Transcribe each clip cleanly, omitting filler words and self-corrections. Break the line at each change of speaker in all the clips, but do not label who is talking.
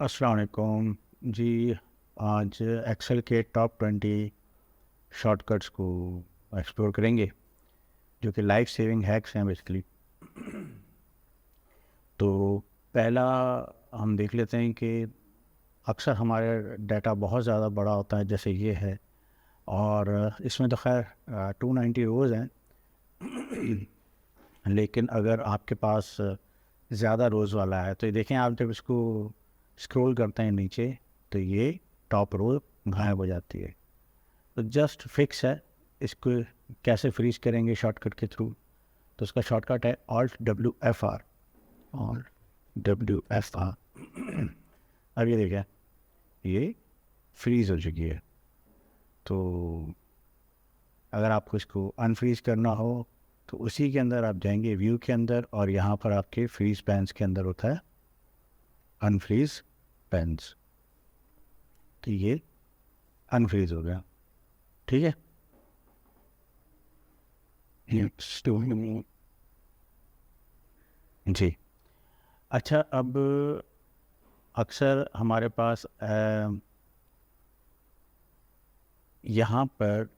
अस्सलाम वालेकुम जी। आज एक्सेल के टॉप 20 शॉर्टकट्स को एक्सप्लोर करेंगे जो कि लाइफ सेविंग हैक्स हैं बेसिकली। तो पहला हम देख लेते हैं कि अक्सर हमारे डाटा बहुत ज़्यादा बड़ा होता है, जैसे ये है। और इसमें तो खैर 290 रोज़ हैं। लेकिन अगर आपके पास ज़्यादा रोज़ वाला है तो ये देखें, आप जब इसको स्क्रॉल करते हैं नीचे तो ये टॉप रो गायब हो जाती है। तो जस्ट फिक्स है, इसको कैसे फ्रीज करेंगे शॉर्टकट के थ्रू। तो उसका शॉर्टकट है Alt+WFR। Alt+WFR। अब ये देखिए, ये फ्रीज हो चुकी है। तो अगर आपको इसको अनफ्रीज करना हो तो उसी के अंदर आप जाएंगे व्यू के अंदर, और यहाँ पर आपके फ्रीज पैन्स के अंदर होता है अनफ्रीज पैन्स। तो ये अनफ्रीज हो गया, ठीक है। जी। अच्छा, अब अक्सर हमारे पास यहाँ पर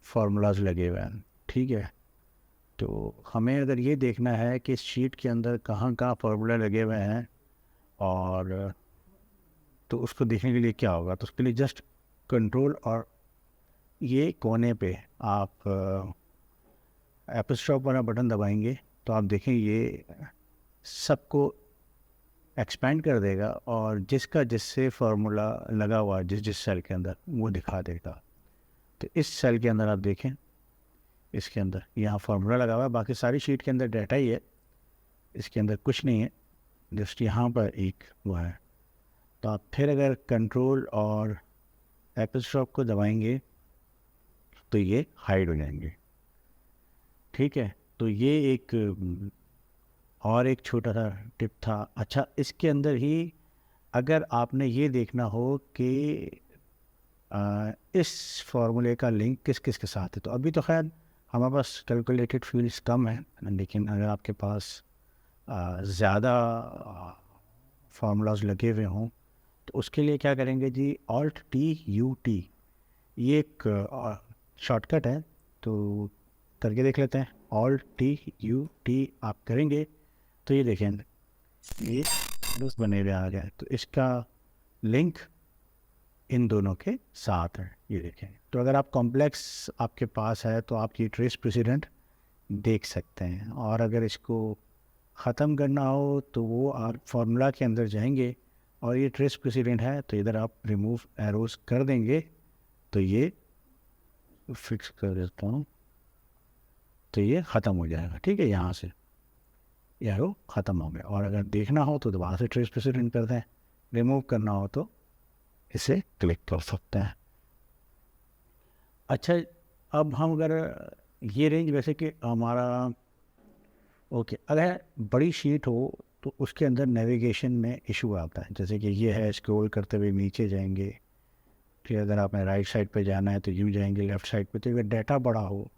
फार्मूलाज लगे हुए हैं, ठीक है। तो हमें अगर ये देखना है कि इस शीट के अंदर कहाँ कहाँ फार्मूला लगे हुए हैं, और तो उसको देखने के लिए क्या होगा, तो उसके लिए जस्ट कंट्रोल और ये कोने पे आप एप्पल स्टॉप वाला बटन दबाएंगे तो आप देखें ये सबको एक्सपेंड कर देगा, और जिसका जिससे फार्मूला लगा हुआ है जिस जिस सेल के अंदर वो दिखा देगा। तो इस सेल के अंदर आप देखें, इसके अंदर यहाँ फार्मूला लगा हुआ है, बाकी सारी शीट के अंदर डाटा ही है, इसके अंदर कुछ नहीं है, जस्ट यहाँ पर एक वो है। तो आप फिर अगर कंट्रोल और एप्पल स्टॉप को दबाएंगे तो ये हाइड हो जाएंगे, ठीक है। तो ये एक और एक छोटा सा टिप था। अच्छा, इसके अंदर ही अगर आपने ये देखना हो कि इस फार्मूले का लिंक किस किस के साथ है, तो अभी तो खैर हमारे पास कैलकुलेटेड फील्ड्स कम है, लेकिन अगर आपके पास ज़्यादा फार्मूलाज लगे हुए हों तो उसके लिए क्या करेंगे जी, Alt+T+U+T। ये एक शॉर्टकट है, तो करके देख लेते हैं। Alt+T+U+T आप करेंगे तो ये देखें, ये दोस्त बने हुए आ गया। तो इसका लिंक इन दोनों के साथ है, ये देखें। तो अगर आप कॉम्प्लेक्स आपके पास है तो आप ये ट्रेस प्रेसिडेंट देख सकते हैं, और अगर इसको ख़त्म करना हो तो वो आप फार्मूला के अंदर जाएंगे और ये ट्रेस प्रेसिडेंट है तो इधर आप रिमूव एरोज कर देंगे तो ये फिक्स कर देता हूँ, तो ये ख़त्म हो जाएगा, ठीक है। यहाँ से एरो ख़त्म हो गया। और अगर देखना हो तो दोबारा से ट्रेस प्रेसिडेंट कर दें, रिमूव करना हो तो इसे क्लिक कर सकते हैं। अच्छा, अब हम अगर ये रेंज वैसे कि हमारा ओके, अगर बड़ी शीट हो तो उसके अंदर नेविगेशन में इशू आता है, जैसे कि ये है, स्क्रॉल करते हुए नीचे जाएंगे, फिर अगर आपने राइट साइड पे जाना है तो यूँ जाएंगे, लेफ़्ट साइड पे। तो अगर डाटा बड़ा हो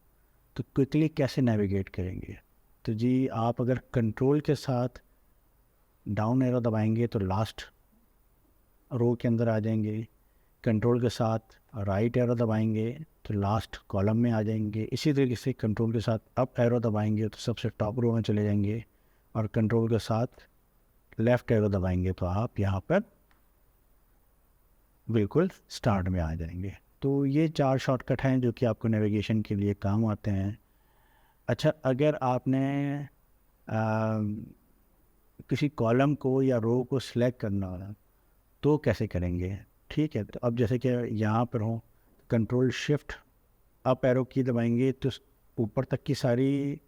तो क्विकली कैसे नेविगेट करेंगे। तो जी, आप अगर कंट्रोल के साथ डाउन एरो दबाएंगे तो लास्ट रो के अंदर आ जाएंगे, कंट्रोल के साथ राइट एरो दबाएंगे तो लास्ट कॉलम में आ जाएंगे। इसी तरीके से कंट्रोल के साथ अप एरो दबाएंगे तो सबसे टॉप रो में चले जाएंगे, और कंट्रोल के साथ लेफ़्ट एरो दबाएंगे तो आप यहाँ पर बिल्कुल स्टार्ट में आ जाएंगे। तो ये 4 शॉर्टकट हैं जो कि आपको नेविगेशन के लिए काम आते हैं। अच्छा, अगर आपने किसी कॉलम को या रो को सिलेक्ट करना हो तो कैसे करेंगे, ठीक है। तो अब जैसे कि यहाँ पर हो, कंट्रोल शिफ्ट अप एरो की दबाएंगे तो ऊपर तक की सारी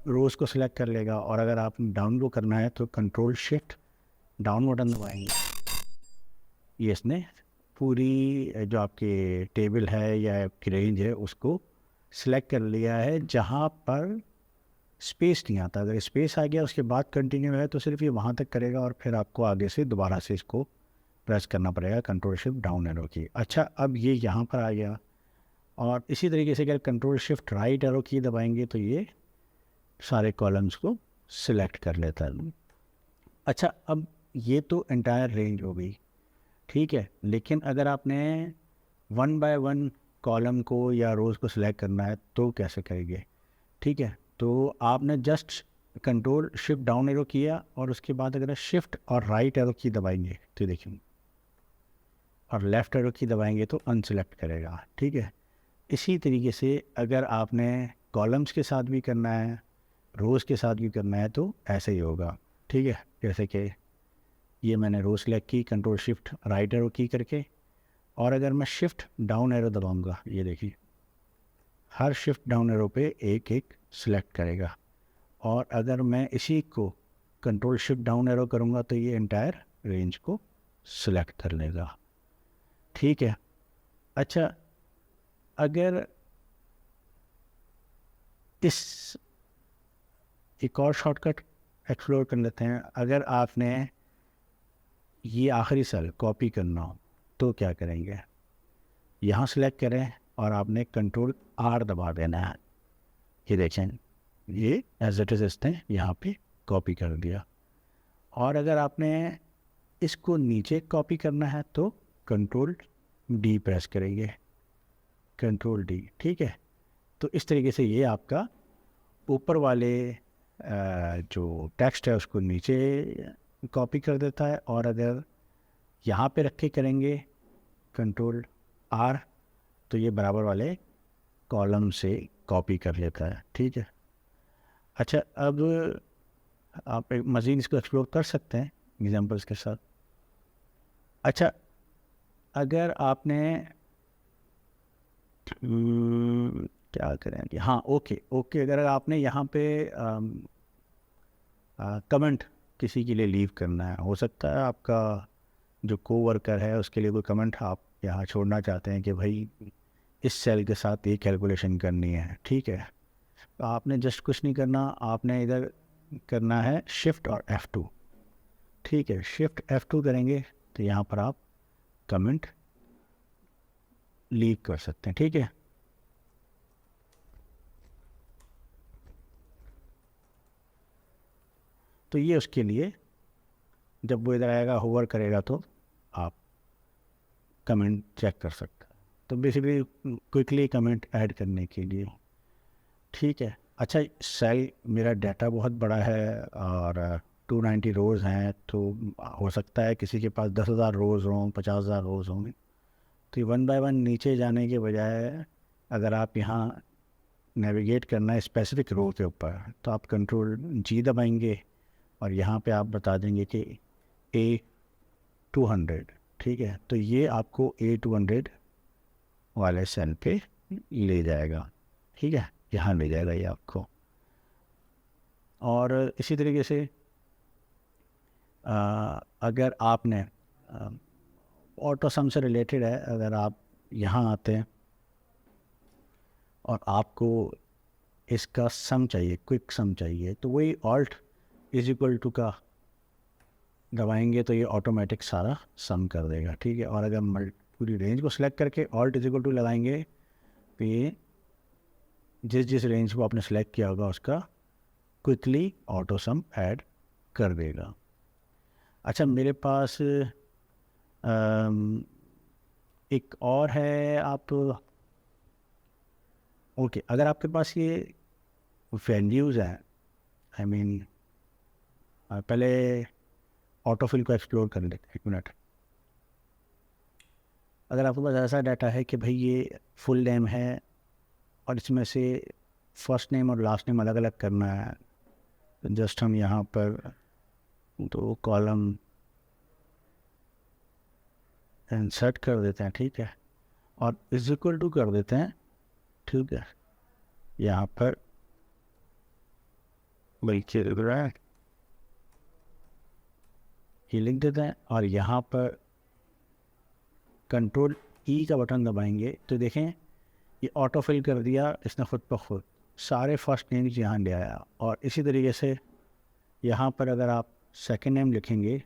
रोज़ को सिलेक्ट कर लेगा, और अगर आप डाउन को करना है तो कंट्रोल शिफ्ट डाउन बटन दबाएंगे, ये इसने पूरी जो आपकी टेबल है या आपकी रेंज है उसको सिलेक्ट कर लिया है। जहाँ पर स्पेस नहीं आता, अगर स्पेस आ गया उसके बाद कंटिन्यू है तो सिर्फ ये वहाँ तक करेगा, और फिर आपको आगे से दोबारा से इसको प्रेस करना पड़ेगा कंट्रोल शिफ्ट डाउन एरो की। अच्छा, अब ये यहाँ पर आ गया, और इसी तरीके से अगर कंट्रोल शिफ्ट राइट एरो की दबाएंगे तो ये सारे कॉलम्स को सिलेक्ट कर लेता है। अच्छा, अब ये तो एंटायर रेंज हो गई, ठीक है। लेकिन अगर आपने वन बाय वन कॉलम को या रोज़ को सिलेक्ट करना है तो कैसे करेंगे? ठीक है, तो आपने just control shift down arrow किया और उसके बाद अगर शिफ्ट और राइट एरो की दबाएंगे तो देखिए, और लेफ़्ट एरो की दबाएंगे तो अनसेलेक्ट करेगा, ठीक है। इसी तरीके से अगर आपने कॉलम्स के साथ भी करना है, रोज़ के साथ भी करना है तो ऐसे ही होगा, ठीक है। जैसे कि ये मैंने रो सेलेक्ट की, कंट्रोल शिफ्ट राइट एरो की करके, और अगर मैं शिफ्ट डाउन एरो दबाऊंगा, ये देखिए हर शिफ्ट डाउन एरो पे एक एक सिलेक्ट करेगा। और अगर मैं इसी को कंट्रोल शिफ्ट डाउन एरो करूँगा तो ये एंटायर रेंज को सिलेक्ट कर लेगा, ठीक है। अच्छा, अगर इस एक और शॉर्टकट एक्सप्लोर कर लेते हैं। अगर आपने ये आखिरी सेल कॉपी करना हो तो क्या करेंगे? यहाँ सेलेक्ट करें और आपने कंट्रोल आर दबा देना है। ये देखें, ये एज इट इज़ इसने यहाँ पे कॉपी कर दिया। और अगर आपने इसको नीचे कॉपी करना है तो कंट्रोल डी प्रेस करेंगे, कंट्रोल डी, ठीक है। तो इस तरीके से ये आपका ऊपर वाले जो टेक्स्ट है उसको नीचे कॉपी कर देता है, और अगर यहाँ पे रख के करेंगे कंट्रोल आर तो ये बराबर वाले कॉलम से कॉपी कर लेता है, ठीक है। अच्छा, अब आप मज़ीद इसको एक्सप्लोर कर सकते हैं एग्जांपल्स के साथ। अच्छा, अगर आपने क्या करें कि हाँ, ओके ओके, अगर आपने यहाँ पे कमेंट किसी के लिए लीव करना है, हो सकता है आपका जो कोवर्कर है उसके लिए कोई कमेंट आप यहाँ छोड़ना चाहते हैं कि भाई इस सेल के साथ ये कैलकुलेशन करनी है, ठीक है। तो आपने जस्ट कुछ नहीं करना, आपने इधर करना है शिफ्ट और F2, ठीक है। शिफ्ट F2 करेंगे तो यहाँ पर आप कमेंट लीव कर सकते हैं, ठीक है। तो ये उसके लिए जब वो इधर आएगा होवर करेगा तो आप कमेंट चेक कर सकते हैं। तो बेसिकली क्विकली कमेंट ऐड करने के लिए, ठीक है। अच्छा, सेल मेरा डाटा बहुत बड़ा है और 290 रोज़ हैं, तो हो सकता है किसी के पास 10,000 रोज़ हों, 50,000 रोज़ होंगे। तो ये वन बाय वन नीचे जाने के बजाय अगर आप यहाँ नेविगेट करना है स्पेसिफिक रो के ऊपर तो आप कंट्रोल जी दबाएंगे और यहाँ पे आप बता देंगे कि A200, ठीक है। तो ये आपको A200 वाले सेल पे ले जाएगा, ठीक है, यहाँ ले जाएगा ये आपको। और इसी तरीके से अगर आपने ऑटो सम से रिलेटेड है, अगर आप यहाँ आते हैं और आपको इसका सम चाहिए, क्विक सम चाहिए, तो वही ऑल्ट इज इक्वल टू का दबाएंगे तो ये ऑटोमेटिक सारा सम कर देगा, ठीक है। और अगर पूरी रेंज को सिलेक्ट करके ऑल्ट इज इक्वल टू लगाएंगे तो ये जिस जिस रेंज को आपने सेलेक्ट किया होगा उसका क्विकली ऑटो सम ऐड कर देगा। अच्छा, मेरे पास एक और है, आप ओके, अगर आपके पास ये वैल्यूज़ हैं, आई मीन पहले ऑटोफिल को एक्सप्लोर कर लेते हैं, एक मिनट। अगर आपके पास ऐसा डाटा है कि भाई ये फुल नेम है और इसमें से फर्स्ट नेम और लास्ट नेम अलग अलग करना है, तो जस्ट हम यहाँ पर दो कॉलम इंसर्ट कर देते हैं, ठीक है, और इज इक्वल टू कर देते हैं, ठीक है। यहाँ पर बल्कि ये लिख देते हैं और यहाँ पर कंट्रोल ई का बटन दबाएंगे तो देखें ये ऑटो फिल कर दिया इसने खुद ब खुद, सारे फर्स्ट नेम्स यहाँ ले आया। और इसी तरीके से यहाँ पर अगर आप सेकंड नेम लिखेंगे,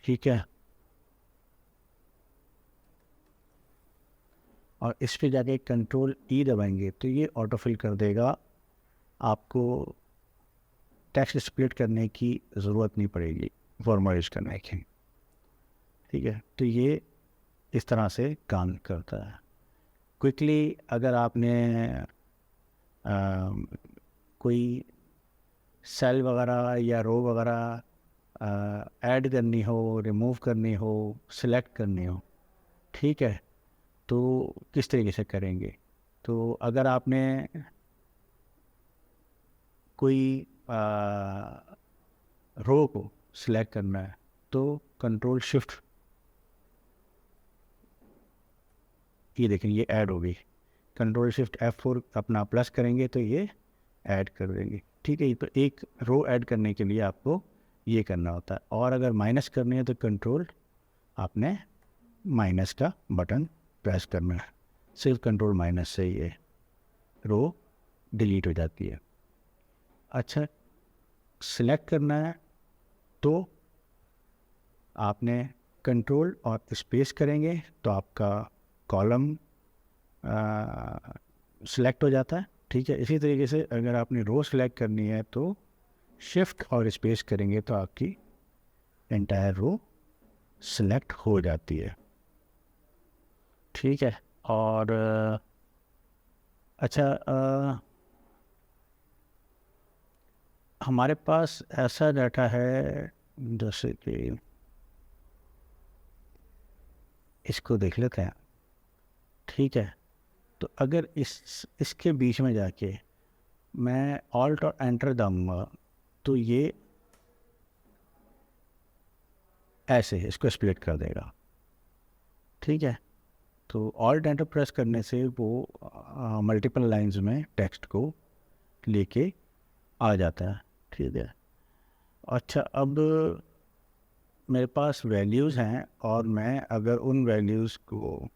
ठीक है, और इस पे जाके कंट्रोल ई दबाएंगे तो ये ऑटो फिल कर देगा आपको टेक्स्ट स्प्लिट करने की ज़रूरत नहीं पड़ेगी फॉर्मूला यूज़ करने की। ठीक है, तो ये इस तरह से काम करता है। क्विकली अगर आपने कोई सेल वगैरह या रो वगैरह ऐड करनी हो, रिमूव करनी हो, सिलेक्ट करनी हो, ठीक है, तो किस तरीके से करेंगे? तो अगर आपने कोई रो को सिलेक्ट करना है तो कंट्रोल शिफ्ट, ये देखें ये ऐड हो गई, कंट्रोल शिफ्ट F4 अपना प्लस करेंगे तो ये ऐड कर देंगे। ठीक है, तो एक रो ऐड करने के लिए आपको ये करना होता है। और अगर माइनस करनी है तो कंट्रोल आपने माइनस का बटन प्रेस करना है, सिर्फ कंट्रोल माइनस से ये रो डिलीट हो जाती है। अच्छा, सिलेक्ट करना है तो आपने कंट्रोल और स्पेस करेंगे तो आपका कॉलम सिलेक्ट हो जाता है। ठीक है, इसी तरीके से अगर आपने रो सिलेक्ट करनी है तो शिफ्ट और स्पेस करेंगे तो आपकी एंटायर रो सिलेक्ट हो जाती है। ठीक है, और अच्छा, हमारे पास ऐसा डाटा है, जैसे कि इसको देख लेते हैं। ठीक है, तो अगर इसके बीच में जाके मैं ऑल्ट और एंटर दबाऊंगा तो ये ऐसे इसको स्प्लिट कर देगा। ठीक है, तो ऑल्ट एंटर प्रेस करने से वो मल्टीपल लाइंस में टेक्स्ट को लेके आ जाता है। ठीक है, अच्छा, अब मेरे पास वैल्यूज़ हैं और मैं अगर उन वैल्यूज़ को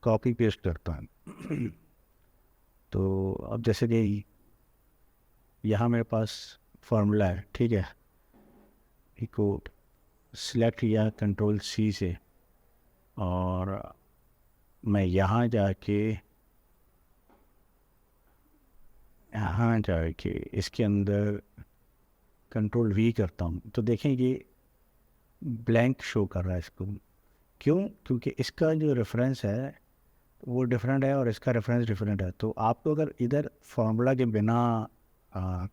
कॉपी पेस्ट करता हूँ तो अब जैसे कि यहाँ मेरे पास फार्मूला है। ठीक है, इसको सिलेक्ट किया कंट्रोल C से और मैं यहाँ जाके इसके अंदर कंट्रोल V करता हूँ तो देखें ये ब्लैंक शो कर रहा है इसको। क्यों? क्योंकि इसका जो रेफरेंस है वो डिफरेंट है और इसका रेफरेंस डिफरेंट है। तो आपको अगर इधर फार्मूला के बिना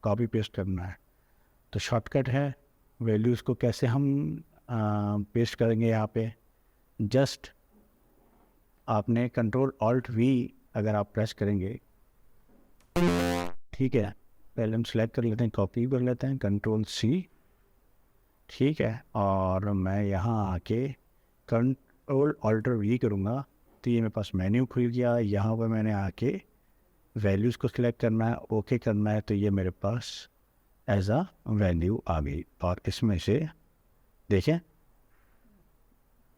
कॉपी पेस्ट करना है तो शॉर्टकट है, वैल्यूज़ को कैसे हम पेस्ट करेंगे यहाँ पे, जस्ट आपने कंट्रोल ऑल्ट V अगर आप प्रेस करेंगे, ठीक है, पहले हम सेलेक्ट कर लेते हैं, कॉपी कर लेते हैं कंट्रोल C। ठीक है, और मैं यहाँ आके कंट्रोल ऑल्टर V करूँगा तो ये मेरे पास मेन्यू खुल गया। यहाँ पर मैंने आके वैल्यूज़ को सिलेक्ट करना है, ओके करना है, तो ये मेरे पास एज आ वैल्यू आ गई और इसमें से देखें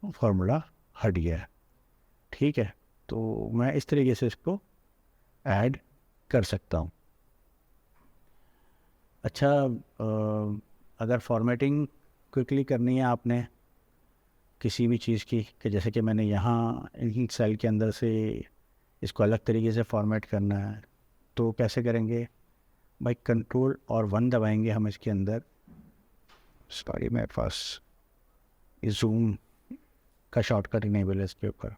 फार्मूला हट गया है। ठीक है, तो मैं इस तरीके से इसको ऐड कर सकता हूँ। अच्छा, अगर फॉर्मेटिंग क्विकली करनी है आपने किसी भी चीज़ की, कि जैसे कि मैंने यहाँ इन सेल के अंदर से इसको अलग तरीके से फॉर्मेट करना है तो कैसे करेंगे भाई? कंट्रोल और 1 दबाएंगे हम इसके अंदर। सॉरी, मेरे पास जूम का शॉर्टकट इनेबल है इसके ऊपर,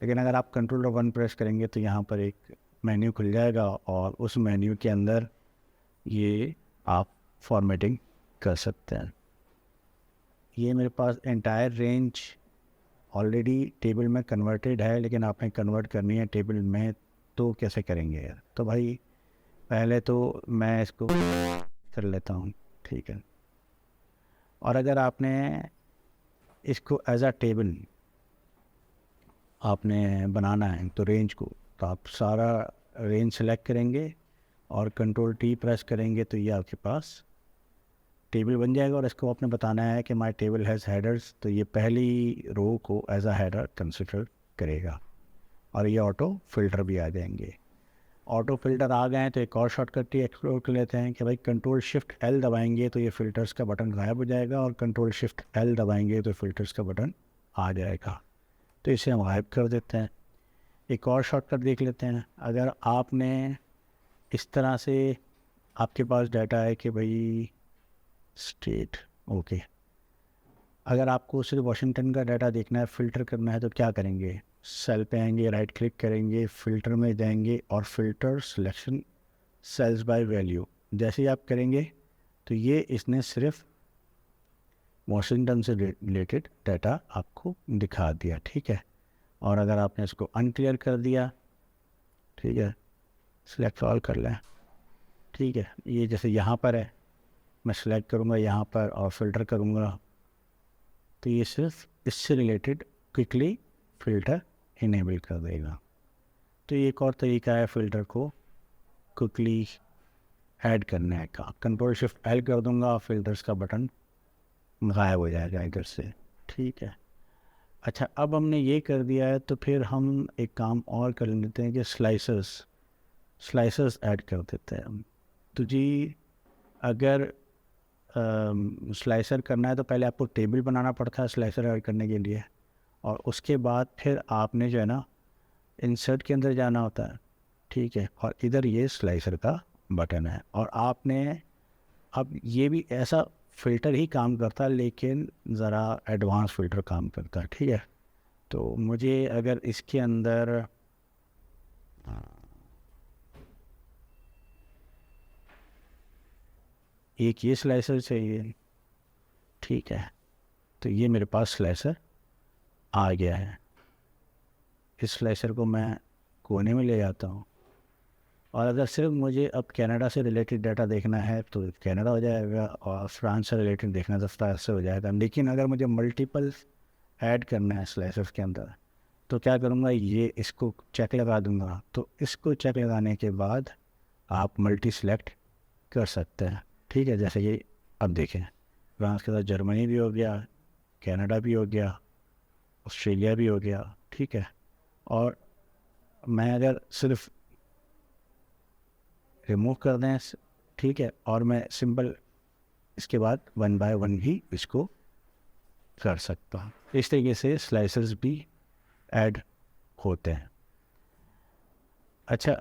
लेकिन अगर आप कंट्रोल और 1 प्रेस करेंगे तो यहाँ पर एक मेन्यू खुल जाएगा और उस मेन्यू के अंदर ये आप फॉर्मेटिंग कर सकते हैं। ये मेरे पास एंटायर रेंज ऑलरेडी टेबल में कन्वर्टेड है, लेकिन आपने कन्वर्ट करनी है टेबल में तो कैसे करेंगे यार? तो भाई पहले तो मैं इसको कर लेता हूँ। ठीक है, और अगर आपने इसको एज अ टेबल आपने बनाना है तो रेंज को, तो आप सारा रेंज सेलेक्ट करेंगे और कंट्रोल T प्रेस करेंगे तो ये आपके पास टेबल बन जाएगा। और इसको आपने बताना है कि माय टेबल हैज़ हेडर्स, तो ये पहली रो को एज अ हेडर कंसिडर करेगा और ये ऑटो फिल्टर भी आ जाएंगे। ऑटो फिल्टर आ गए हैं तो एक और शॉर्टकट ही एक्सप्लोर कर लेते हैं कि भाई कंट्रोल शिफ्ट L दबाएंगे तो ये फ़िल्टर्स का बटन गायब हो जाएगा और कंट्रोल शिफ्ट L दबाएंगे तो फ़िल्टर्स का बटन आ जाएगा। तो इसे हम गायब कर देते हैं। एक और शॉर्टकट देख लेते हैं। अगर आपने इस तरह से आपके पास डाटा है कि भाई स्टेट, ओके। अगर आपको सिर्फ वाशिंगटन का डाटा देखना है, फ़िल्टर करना है, तो क्या करेंगे? सेल पे आएंगे, राइट क्लिक करेंगे, फ़िल्टर में जाएंगे और filter selection cells by value. जैसे ही आप करेंगे तो ये इसने सिर्फ वाशिंगटन से रिलेटेड डाटा आपको दिखा दिया, ठीक है। और अगर आपने इसको अनक्लियर कर दिया, ठीक है, सिलेक्ट ऑल कर लें, ठीक है, ये जैसे यहाँ पर है, मैं सिलेक्ट करूँगा यहाँ पर और फ़िल्टर करूँगा, तो ये सिर्फ इससे रिलेटेड क्विकली फ़िल्टर इनेबल कर देगा। तो ये एक और तरीका है फ़िल्टर को क्विकली ऐड करने का। कंट्रोल शिफ्ट एल कर दूंगा, फ़िल्टर्स का बटन गायब हो जाएगा इधर से, ठीक है। अच्छा, अब हमने ये कर दिया है तो फिर हम एक काम और कर लेते हैं कि स्लाइसर्स ऐड कर देते हैं हम। तो जी, अगर स्लाइसर करना है तो पहले आपको टेबल बनाना पड़ता है स्लाइसर ऐड करने के लिए, और उसके बाद फिर आपने जो है ना इंसर्ट के अंदर जाना होता है, ठीक है, और इधर ये स्लाइसर का बटन है। और आपने अब ये भी ऐसा फ़िल्टर ही काम करता है लेकिन ज़रा एडवांस फ़िल्टर काम करता है, ठीक है। तो मुझे अगर इसके अंदर एक ये स्लाइसर चाहिए, ठीक है, तो ये मेरे पास स्लाइसर आ गया है। इस स्लाइसर को मैं कोने में ले जाता हूँ, और अगर सिर्फ मुझे अब कनाडा से रिलेटेड डाटा देखना है तो कनाडा हो जाएगा, और फ्रांस से रिलेटेड देखना तो फ्रांस से हो जाएगा। लेकिन अगर मुझे मल्टीपल ऐड करना है स्लाइसर्स के अंदर, तो क्या करूँगा, ये इसको चेक लगा दूँगा। तो इसको चेक लगाने के बाद आप मल्टी सेलेक्ट कर सकते हैं, ठीक है। जैसे कि अब देखें, फ्रांस के साथ जर्मनी भी हो गया, कनाडा भी हो गया, ऑस्ट्रेलिया भी हो गया, ठीक है। और मैं अगर सिर्फ रिमूव कर दें, ठीक है, और मैं सिंपल इसके बाद वन बाय वन ही इसको कर सकता हूँ। इस तरीके से स्लाइसर्स भी ऐड होते हैं। अच्छा,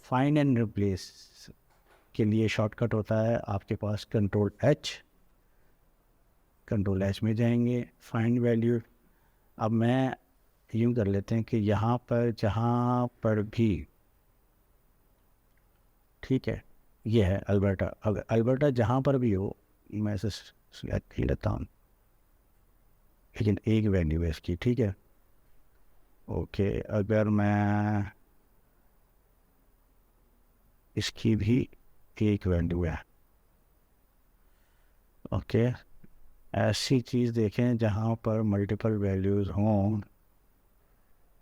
फाइंड एंड रिप्लेस के लिए शॉर्टकट होता है आपके पास कंट्रोल एच में जाएंगे, फाइंड वैल्यू। अब मैं यूँ कर लेते हैं कि यहाँ पर जहाँ पर भी, ठीक है, ये है अल्बर्टा। अगर अल्बर्टा जहाँ पर भी हो, मैं इसे सिलेक्ट कर लेता हूँ, लेकिन एक वैल्यू है इसकी, ठीक है, ओके। अगर मैं इसकी भी एक वैल्यू है, ओके। ऐसी चीज़ देखें जहाँ पर मल्टीपल वैल्यूज़ हों।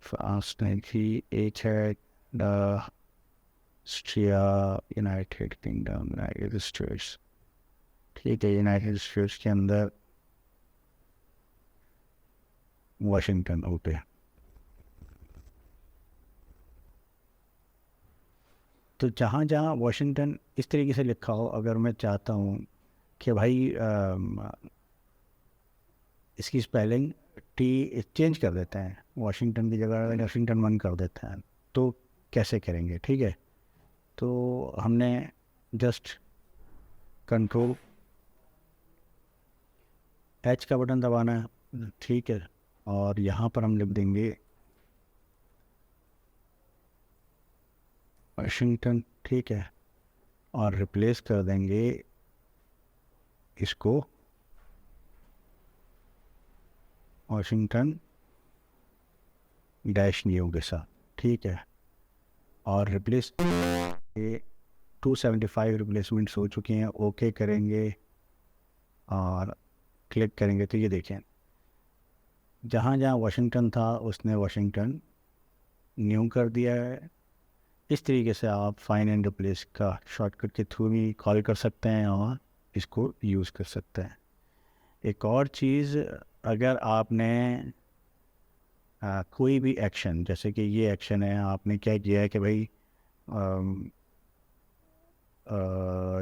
फ्रांस ने भी एक है, Austria, United kingdom, United states, ठीक है, यूनाइटेड स्टेट्स के अंदर वाशिंगटन, ओके। तो जहाँ जहाँ वाशिंगटन इस तरीके से लिखा हो, अगर मैं चाहता हूँ कि भाई इसकी स्पेलिंग टी चेंज कर देते हैं, वाशिंगटन की जगह वाशिंगटन वन कर देते हैं, तो कैसे करेंगे, ठीक है। तो हमने जस्ट कंट्रोल एच का बटन दबाना है, ठीक है, और यहाँ पर हम लिख देंगे वाशिंगटन, ठीक है, और रिप्लेस कर देंगे इसको वाशिंगटन डैश न्यू के साथ, ठीक है। और रिप्लेस ये 275 रिप्लेसमेंट्स हो चुके हैं, ओके करेंगे और क्लिक करेंगे तो ये देखें जहाँ जहाँ वाशिंगटन था उसने वाशिंगटन न्यू कर दिया है। इस तरीके से आप फाइंड एंड रिप्लेस का शॉर्टकट के थ्रू भी कॉल कर सकते हैं और इसको यूज़ कर सकते हैं। एक और चीज़, अगर आपने कोई भी एक्शन, जैसे कि ये एक्शन है, आपने क्या किया है कि भाई अम,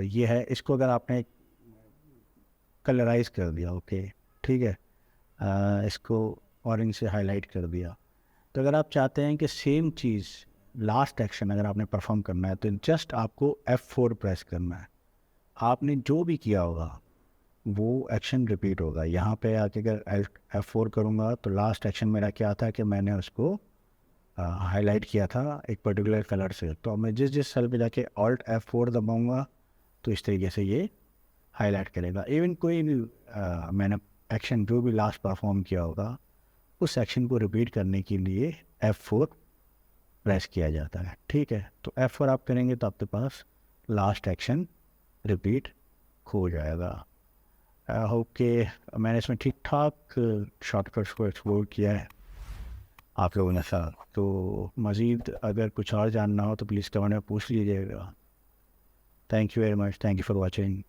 ये है, इसको अगर आपने कलराइज कर दिया, ओके, ठीक है, इसको ऑरेंज से हाईलाइट कर दिया, तो अगर आप चाहते हैं कि सेम चीज़ लास्ट एक्शन अगर आपने परफॉर्म करना है तो जस्ट आपको F4 प्रेस करना है। आपने जो भी किया होगा वो एक्शन रिपीट होगा। यहाँ पे आके अगर F4 करूँगा तो लास्ट एक्शन मेरा क्या था कि मैंने उसको हाईलाइट किया था एक पर्टिकुलर कलर से। तो अब मैं जिस जिस सेल पे जाके Alt F4 दबाऊँगा तो इस तरीके से ये हाईलाइट करेगा। इवन कोई भी मैंने एक्शन जो भी लास्ट परफॉर्म किया होगा उस एक्शन को रिपीट करने के लिए F4 प्रेस किया जाता है। ठीक है, तो F4 आप करेंगे तो आपके पास लास्ट एक्शन रिपीट हो जाएगा। आई होप कि मैंने इसमें ठीक ठाक शॉर्टकट्स को एक्सप्लोर किया है आप लोगों ने साथ। तो मज़ीद अगर कुछ और जानना हो तो प्लीज़ कमेंट में पूछ लीजिएगा। Thank you very much, thank you for watching.